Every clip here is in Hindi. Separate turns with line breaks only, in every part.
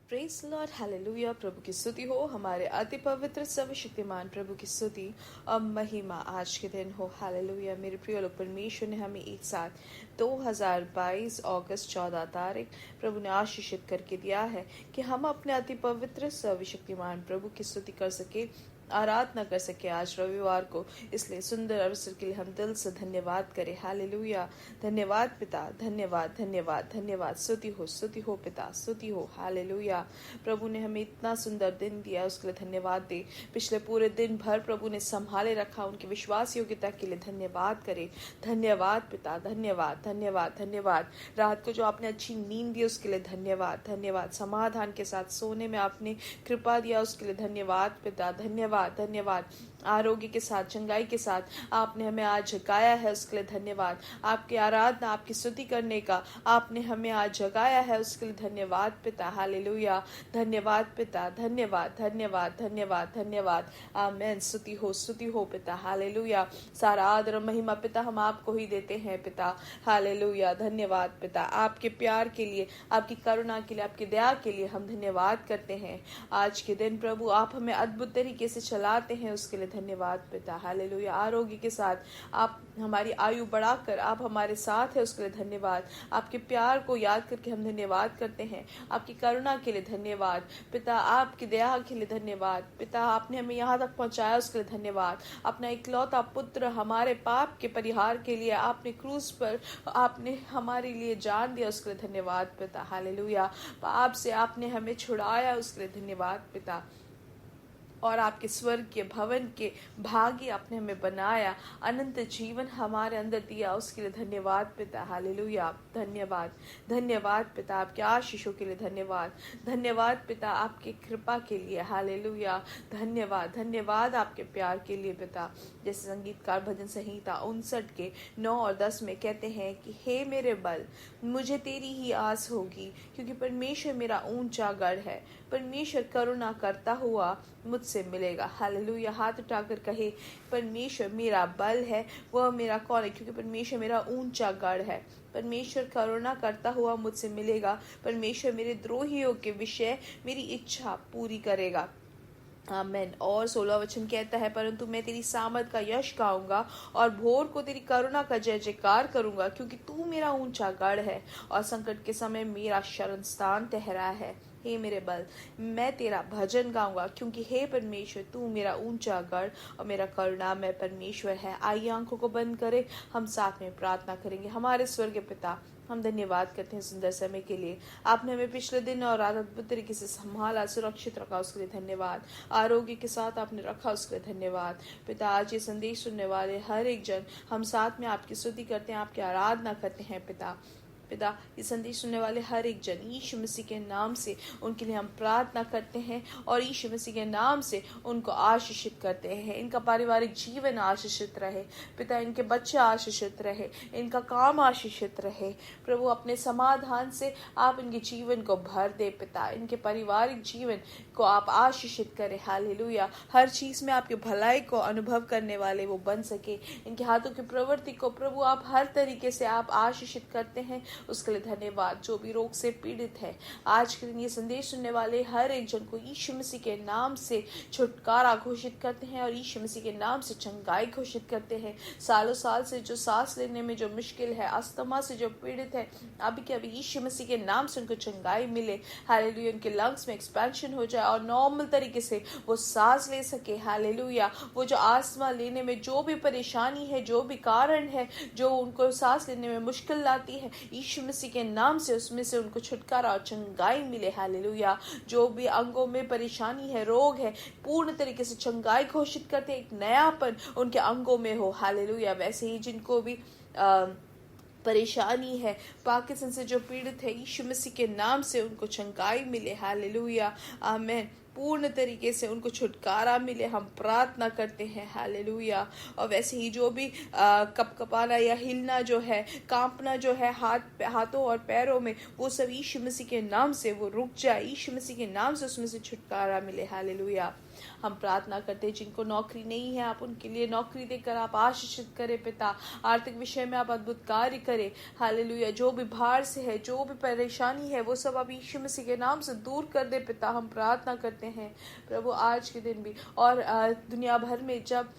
Praise Lord hallelujah. प्रभु की स्तुति हो, हमारे अति पवित्र सर्वशक्तिमान प्रभु की स्तुति और महिमा आज के दिन हो। हालेलुया। मेरे प्रिय लोग, परमेश्वर ने हमें एक साथ 2022 अगस्त 14 तारीख प्रभु ने आशीषित करके दिया है कि हम अपने अति पवित्र सर्वशक्तिमान प्रभु की स्तुति कर सके, आराधना कर सके आज रविवार को। इसलिए सुंदर अवसर के लिए हम दिल से धन्यवाद करें। हालेलुया। धन्यवाद पिता, धन्यवाद धन्यवाद धन्यवाद। स्तुति हो पिता, स्तुति हो। हालेलुया। प्रभु ने हमें इतना सुंदर दिन दिया, उसके लिए धन्यवाद दे। पिछले पूरे दिन भर प्रभु ने संभाले रखा, उनकी विश्वास योग्यता के लिए धन्यवाद करें। धन्यवाद पिता, धन्यवाद धन्यवाद धन्यवाद। रात को जो आपने अच्छी नींद दी उसके लिए धन्यवाद धन्यवाद। समाधान के साथ सोने में आपने कृपा दिया उसके लिए धन्यवाद पिता, धन्यवाद धन्यवाद। आरोग्य के साथ, चंगाई के साथ आपने हमें आज जगाया है, उसके लिए धन्यवाद। आपकी आराधना, आपकी स्तुति करने का आपने हमें आज जगाया है, उसके लिए धन्यवाद पिता। हालेलुया। धन्यवाद पिता, धन्यवाद धन्यवाद धन्यवाद धन्यवाद। आमेन। स्तुति हो पिता। हालेलुया। सारा आदर और महिमा पिता हम आपको ही देते हैं पिता। हालेलुया। धन्यवाद पिता। आपके प्यार के लिए, आपकी करुणा के लिए, आपकी दया के लिए हम धन्यवाद करते हैं। आज के दिन प्रभु आप हमें अद्भुत तरीके से चलाते हैं, उसके लिए धन्यवाद पिता। हालेलुया। आरोग्य के साथ आप हमारी आयु बढ़ाकर आप हमारे साथ है, उसके लिए धन्यवाद। आपके प्यार को याद करके हम धन्यवाद करते हैं। आपकी करुणा के लिए धन्यवाद पिता। आपकी दया के लिए धन्यवाद पिता। आपने हमें यहाँ तक पहुँचाया, उसके लिए धन्यवाद। अपना इकलौता पुत्र हमारे पाप के परिहार के लिए आपने क्रूस पर आपने हमारे लिए जान दिया, उसके लिए धन्यवाद पिता। हालेलुया। पाप से आपने हमें छुड़ाया, उसके लिए धन्यवाद पिता। और आपके स्वर्ग के भवन के भागी आपने हमें बनाया, अनंत जीवन हमारे अंदर दिया, उसके लिए धन्यवाद पिता। हालेलुया। धन्यवाद धन्यवाद पिता। आपके आशीषों के लिए धन्यवाद। धन्यवाद पिता आपकी कृपा के लिए। हालेलुया। धन्यवाद धन्यवाद आपके प्यार के लिए पिता। जैसे संगीतकार भजन संहिता 59 के 9 और 10 में कहते हैं कि हे मेरे बल, मुझे तेरी ही आस होगी, क्योंकि परमेश्वर मेरा ऊंचा गढ़ है। परमेश्वर करुणा करता हुआ मुझसे मिलेगा। हालेलुया। हाथ उठाकर कहे, परमेश्वर मेरा बल है, वह मेरा कौन है, क्योंकि परमेश्वर मेरा ऊंचा गढ़ है। परमेश्वर करुणा करता हुआ मुझसे मिलेगा। परमेश्वर मेरे द्रोहियों के विषय मेरी इच्छा पूरी करेगा। आमेन। और 16 वचन कहता है, परंतु मैं तेरी सामर्थ का यश गाऊंगा और भोर को तेरी करुणा का जय जयकार करूंगा, क्योंकि तू मेरा ऊंचा गढ़ है और संकट के समय मेरा शरण स्थान ठहरा है। हे मेरे बल, मैं तेरा भजन गाऊंगा, क्योंकि हे परमेश्वर तू मेरा ऊंचा गढ़ और मेरा करुणामय परमेश्वर है। आइए आंखों को बंद करें, हम साथ में प्रार्थना करेंगे। हमारे स्वर्गीय पिता, हम धन्यवाद करते हैं सुंदर समय के लिए। आपने हमें पिछले दिन और रात अद्भुत तरीके से संभाला, सुरक्षित रखा, उसके लिए धन्यवाद। आरोग्य के साथ आपने रखा, उसके लिए धन्यवाद पिता। आज ये संदेश सुनने वाले हर एक जन हम साथ में आपकी स्तुति करते हैं, आपकी आराधना करते हैं पिता। ये संदेश सुनने वाले हर एक जन यीशु मसीह के नाम से उनके लिए हम प्रार्थना करते हैं और यीशु मसीह के नाम से उनको आशीषित करते हैं। इनका पारिवारिक जीवन आशीषित रहे पिता, इनके बच्चे आशीषित रहे, इनका काम आशीषित रहे प्रभु। अपने समाधान से आप इनके जीवन को भर दे पिता। इनके पारिवारिक जीवन को आप आशीषित करें। हालेलुया। हर चीज में आपके भलाई को अनुभव करने वाले वो बन सके। इनके हाथों की प्रवृत्ति को प्रभु आप हर तरीके से आप आशीषित करते हैं, उसके लिए धन्यवाद। जो भी रोग से पीड़ित है, आज के दिन ये संदेश सुनने वाले हर एक जन को यीशु मसीह के नाम से छुटकारा घोषित करते हैं और यीशु मसीह के नाम से चंगाई घोषित करते हैं। सालों साल से जो सांस लेने में जो मुश्किल है, अस्थमा से जो पीड़ित है, अभी के अभी यीशु मसीह के नाम से उनको चंगाई मिले। हालेलुया। उनके लंग्स में एक्सपेंशन हो जाए और नॉर्मल तरीके से वो सांस ले सके। हालेलुया। वो जो अस्थमा लेने में जो भी परेशानी है, जो भी कारण है जो उनको सांस लेने में मुश्किल लाती है, यीशु मसीह के नाम से उसमें से उनको छुटकारा और चंगाई मिले। हालेलुया। जो भी अंगों में परेशानी है, रोग है, पूर्ण तरीके से चंगाई घोषित करते, एक नयापन उनके अंगों में हो। हालेलुया। वैसे ही जिनको भी परेशानी है, पार्किंसन से जो पीड़ित है, यीशु मसीह के नाम से उनको चंगाई मिले। हालेलुया। आमीन। पूर्ण तरीके से उनको छुटकारा मिले, हम प्रार्थना करते हैं। हालेलुया। और वैसे ही जो भी कपकपाना या हिलना जो है, कांपना जो है हाथों और पैरों में, वो सब यीशु मसीह के नाम से वो रुक जाए। यीशु मसीह के नाम से उसमें से छुटकारा मिले। हालेलुया। हम प्रार्थना करते हैं जिनको नौकरी नहीं है, आप उनके लिए नौकरी देकर आप आशीषित करें पिता। आर्थिक विषय में आप अद्भुत कार्य करें। हालेलुया। जो भी भार से है, जो भी परेशानी है, वो सब आप यीशु मसीह के नाम से दूर कर दे पिता। हम प्रार्थना करते हैं प्रभु आज के दिन भी और दुनिया भर में जब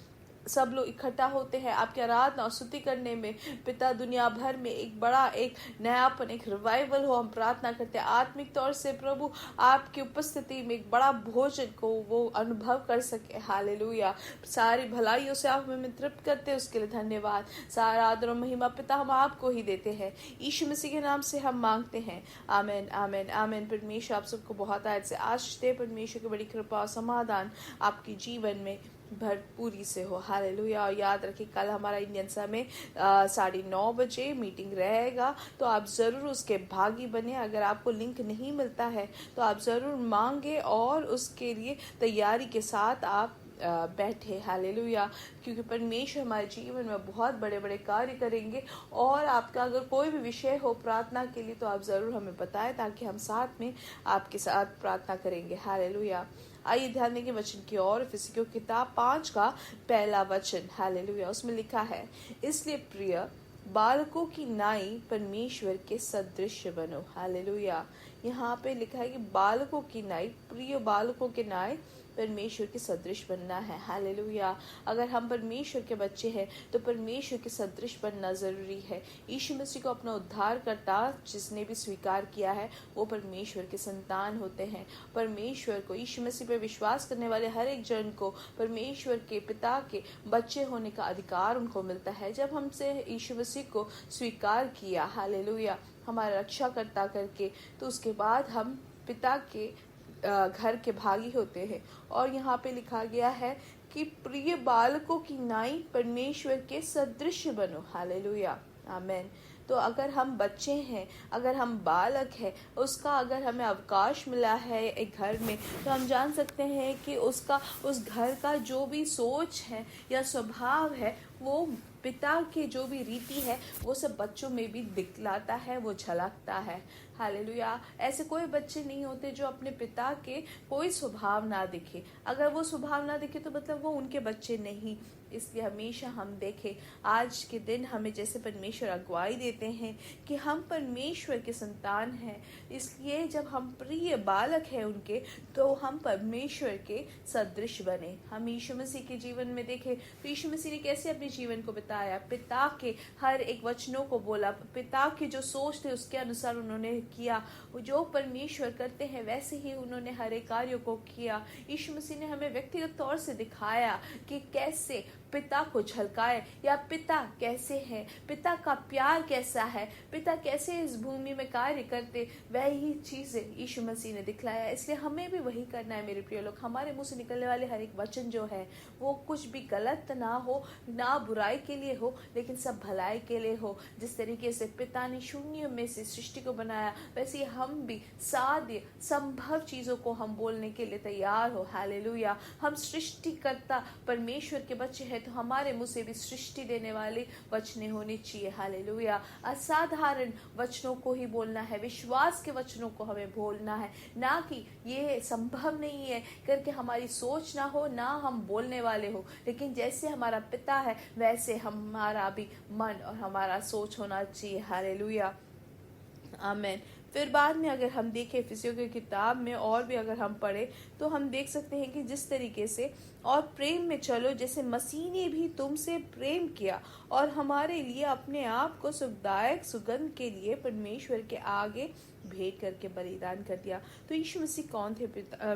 सब लोग इकट्ठा होते हैं आपकी आराधना और स्तुति करने में पिता, दुनिया भर में एक बड़ा एक नयापन, एक रिवाइवल हो। हम प्रार्थना करते हैं आत्मिक तौर से प्रभु आपकी उपस्थिति में एक बड़ा भोजन को वो अनुभव कर सके। हालेलुया। सारी भलाइयों से आप हमें तृप्त करते हैं, उसके लिए धन्यवाद। सारा आदर और महिमा पिता हम आपको ही देते हैं। यीशु मसीह के नाम से हम मांगते हैं, आमीन आमीन आमीन। परमेश्वर आप सबको बहुत आज से आशीष दे। परमेश्वर की बड़ी कृपा और समाधान आपके जीवन में भरपूरी से हो। हालेलुया। और याद रखिए कल हमारा इंडियन समय 9:30 बजे मीटिंग रहेगा, तो आप ज़रूर उसके भागी बने। अगर आपको लिंक नहीं मिलता है तो आप ज़रूर मांगे और उसके लिए तैयारी के साथ आप बैठे। हालेलुया। क्योंकि परमेश्वर हमारे जीवन में बहुत बड़े बड़े कार्य करेंगे। और आपका अगर कोई भी विषय हो प्रार्थना के लिए तो आप ज़रूर हमें बताएं, ताकि हम साथ में आपके साथ प्रार्थना करेंगे। हालेलुया। आइए ध्यान देंगे वचन की ओर। इफिसियों की किताब 5 का पहला वचन। हालेलुया। उसमें लिखा है, इसलिए प्रिय बालकों की नाई परमेश्वर के सदृश बनो। हालेलुया। यहाँ पे लिखा है कि बालकों की नाई, प्रिय बालकों के नाई परमेश्वर के सदृश बनना है। हालेलुया। अगर हम परमेश्वर के बच्चे हैं तो परमेश्वर के सदृश बनना जरूरी है। यीशु मसीह को अपना उद्धारकर्ता जिसने भी स्वीकार किया है वो परमेश्वर के संतान होते हैं। परमेश्वर को, यीशु मसीह पर विश्वास करने वाले हर एक जन को परमेश्वर के पिता के बच्चे होने का अधिकार उनको मिलता है जब हमसे यीशु मसीह को स्वीकार किया। हालेलुया। हमारा रक्षाकर्ता करके, तो उसके बाद हम पिता के घर के भागी होते हैं। और यहाँ पे लिखा गया है कि प्रिय बालकों की नाई परमेश्वर के सदृश बनो। हालेलुया। आमीन। तो अगर हम बच्चे हैं, अगर हम बालक हैं, उसका अगर हमें अवकाश मिला है एक घर में, तो हम जान सकते हैं कि उसका, उस घर का जो भी सोच है या स्वभाव है, वो पिता के जो भी रीति है वो सब बच्चों में भी दिखलाता है, वो झलकता है। हालेलुया। ऐसे कोई बच्चे नहीं होते जो अपने पिता के कोई स्वभाव ना दिखे। अगर वो स्वभाव ना दिखे तो मतलब वो उनके बच्चे नहीं। इसलिए हमेशा हम देखें, आज के दिन हमें जैसे परमेश्वर अगुवाई देते हैं कि हम परमेश्वर के संतान हैं, इसलिए जब हम प्रिय बालक हैं उनके, तो हम परमेश्वर के सदृश बने। हम यीशु मसीह के जीवन में देखें तो यीशु मसीह ने कैसे अपने जीवन को बिताया। पिता के हर एक वचनों को बोला, पिता की जो सोच थे उसके अनुसार उन्होंने किया। जो परमेश्वर करते हैं वैसे ही उन्होंने हर एक कार्यों को किया। यीशु मसीह ने हमें व्यक्तिगत तौर से दिखाया कि कैसे पिता को झलकाए, या पिता कैसे है, पिता का प्यार कैसा है, पिता कैसे इस भूमि में कार्य करते, वही चीजें यीशु मसीह ने दिखलाया। इसलिए हमें भी वही करना है मेरे प्रिय लोग। हमारे मुंह से निकलने वाले हर एक वचन जो है वो कुछ भी गलत ना हो, ना बुराई के लिए हो, लेकिन सब भलाई के लिए हो। जिस तरीके से पिता ने शून्य में से सृष्टि को बनाया, वैसे हम भी साध्य संभव चीजों को हम बोलने के लिए तैयार हो। हालेलुया। हम सृष्टिकर्ता परमेश्वर के बच्चे हैं, तो हमारे मुंह से भी सृष्टि देने वाले वचने होने चाहिए। हालेलुया। असाधारण वचनों को ही बोलना है, विश्वास के वचनों को हमें बोलना है, ना कि ये संभव नहीं है करके हमारी सोच ना हो, ना हम बोलने वाले हो। लेकिन जैसे हमारा पिता है वैसे हमारा भी मन और हमारा सोच होना चाहिए। हालेलुया। आमीन। फिर बाद में अगर हम देखें इफिसियों की किताब में और भी अगर हम पढ़े तो हम देख सकते हैं कि जिस तरीके से, और प्रेम में चलो जैसे मसीह ने भी तुमसे प्रेम किया और हमारे लिए अपने आप को सुखदायक सुगंध के लिए परमेश्वर के आगे भेंट करके बलिदान कर दिया। तो यीशु मसीह कौन थे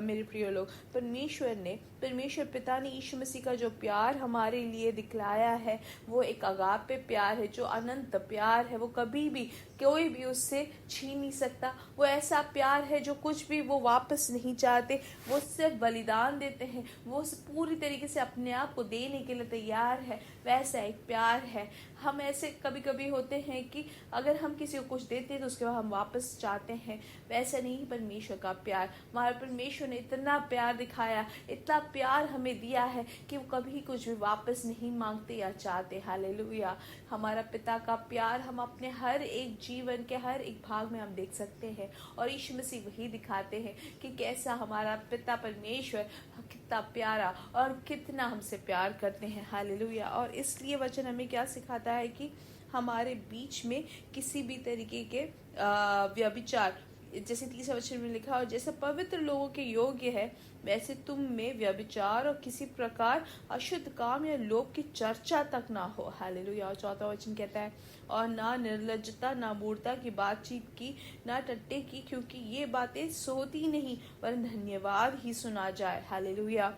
मेरे प्रिय लोग? परमेश्वर पिता ने यीशु मसीह का जो प्यार हमारे लिए दिखलाया है वो एक अगापे प्यार है, जो अनंत प्यार है। वो कभी भी कोई भी उससे छीन नहीं सकता। वो ऐसा प्यार है जो कुछ भी वो वापस नहीं चाहते, वो सिर्फ बलिदान देते हैं। वो पूरी तरीके से अपने आप को देने के लिए तैयार है, वैसा एक प्यार है। हम ऐसे कभी कभी होते हैं कि अगर हम किसी को कुछ देते हैं तो उसके बाद हम वापस चाहते हैं, वैसा नहीं परमेश्वर का प्यार। हमारे परमेश्वर ने इतना प्यार दिखाया, इतना प्यार हमें दिया है कि वो कभी कुछ भी वापस नहीं मांगते या चाहते। हालेलुया। हमारा पिता का प्यार हम अपने हर एक जीवन के हर एक भाग में हम देख सकते हैं, और यीशु मसीह वही दिखाते हैं कि कैसा हमारा पिता परमेश्वर कितना प्यारा और कितना हमसे प्यार करते हैं। हालेलुया। और इसलिए वचन हमें क्या सिखाता है कि हमारे बीच में किसी भी तरीके के व्यभिचार, जैसे 30 वचन में लिखा, और जैसे पवित्र लोगों के योग्य है वैसे तुम में व्यभिचार और किसी प्रकार अशुद्ध काम या लोभ की चर्चा तक ना हो। हालेलुया। और 4वां वचन कहता है, और ना निर्लज्जता, ना मूर्खता की बातचीत की, ना टट्टे की, क्योंकि ये बातें सोती नहीं पर धन्यवाद ही सुना जाए। हालेलुया।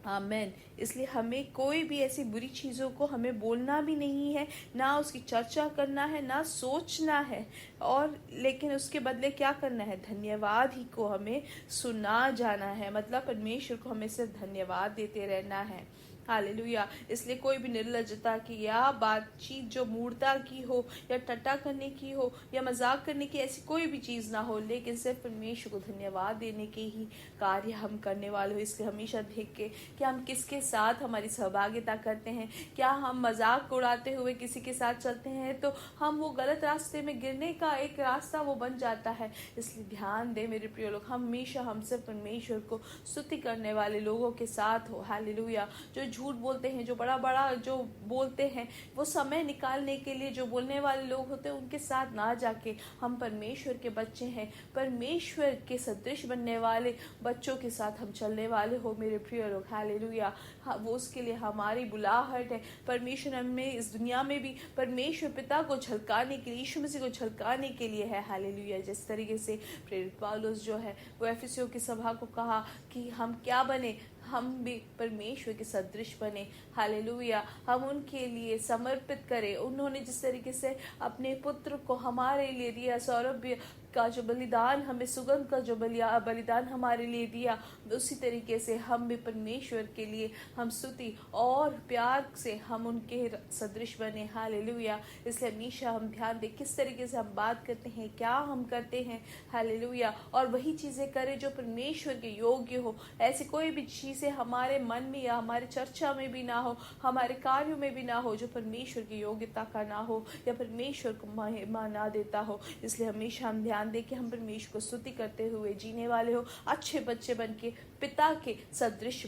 आमेन। इसलिए हमें कोई भी ऐसी बुरी चीज़ों को हमें बोलना भी नहीं है, ना उसकी चर्चा करना है, ना सोचना है, और लेकिन उसके बदले क्या करना है, धन्यवाद ही को हमें सुना जाना है। मतलब परमेश्वर को हमें सिर्फ धन्यवाद देते रहना है। हालेलुया। इसलिए कोई भी निर्लज्जता की या बातचीत जो मूर्खता की हो या टट्टा करने की हो या मजाक करने की, ऐसी कोई भी चीज़ ना हो, लेकिन सिर्फ परमेश्वर को धन्यवाद देने के ही कार्य हम करने वाले हो। इसलिए हमेशा देख के कि हम किसके साथ हमारी सहभागिता करते हैं। क्या हम मजाक उड़ाते हुए किसी के साथ चलते हैं तो हम वो गलत रास्ते में गिरने का एक रास्ता वो बन जाता है। इसलिए ध्यान दे मेरे प्रिय लोग, हमेशा हम सिर्फ परमेश्वर को स्तुति करने वाले लोगों के साथ हो। हालेलुया। जो झूठ बोलते हैं, जो बड़ा बड़ा जो बोलते हैं, वो समय निकालने के लिए जो बोलने वाले लोग होते हैं उनके साथ ना जाके हम परमेश्वर के बच्चे हैं, परमेश्वर के सदृश बनने वाले बच्चों के साथ हम चलने वाले हो मेरे प्रिय लोग। हालेलुया। वो उसके लिए हमारी बुलाहट है। परमेश्वर हमें इस दुनिया में भी परमेश्वर पिता को झलकाने के लिए, यीशु मसीह को झलकाने के लिए है। हालेलुया। जिस तरीके से प्रेरित पौलुस जो है वो एफिसियों की सभा को कहा कि हम क्या बने, हम भी परमेश्वर के सदृश बने। हालेलुया। हम उनके लिए समर्पित करें। उन्होंने जिस तरीके से अपने पुत्र को हमारे लिए दिया, सौरभ्य का जो बलिदान, हमें सुगंध का जो बलिदान हमारे लिए दिया, उसी तरीके से हम भी परमेश्वर के लिए हम स्तुति और प्यार से हम उनके सदृश बने। हालेलुया। इसलिए हमेशा हम ध्यान दें किस तरीके से हम बात करते हैं, क्या हम करते हैं। हालेलुया। और वही चीज़ें करें जो परमेश्वर के योग्य हो। ऐसी कोई भी चीज़ें हमारे मन में या हमारे चर्चा में भी ना हो, हमारे कार्यों में भी ना हो, जो परमेश्वर की योग्यता का ना हो या परमेश्वर को महिमा ना देता हो। इसलिए हमेशा हम ध्यान दें कि हम परमेश्वर को स्तुति करते हुए जीने वाले हो, अच्छे बच्चे बन के पिता के सदृश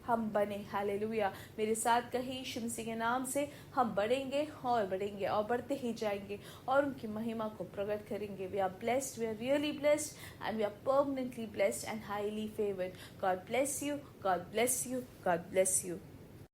हम बने। हालेलुया। मेरे साथ कही, यीशु मसीह के नाम से हम बढ़ेंगे और बढ़ेंगे और बढ़ते ही जाएंगे और उनकी महिमा को प्रकट करेंगे। We are blessed, we are really blessed and we are permanently blessed and highly favoured. God bless you, God bless you, God bless you.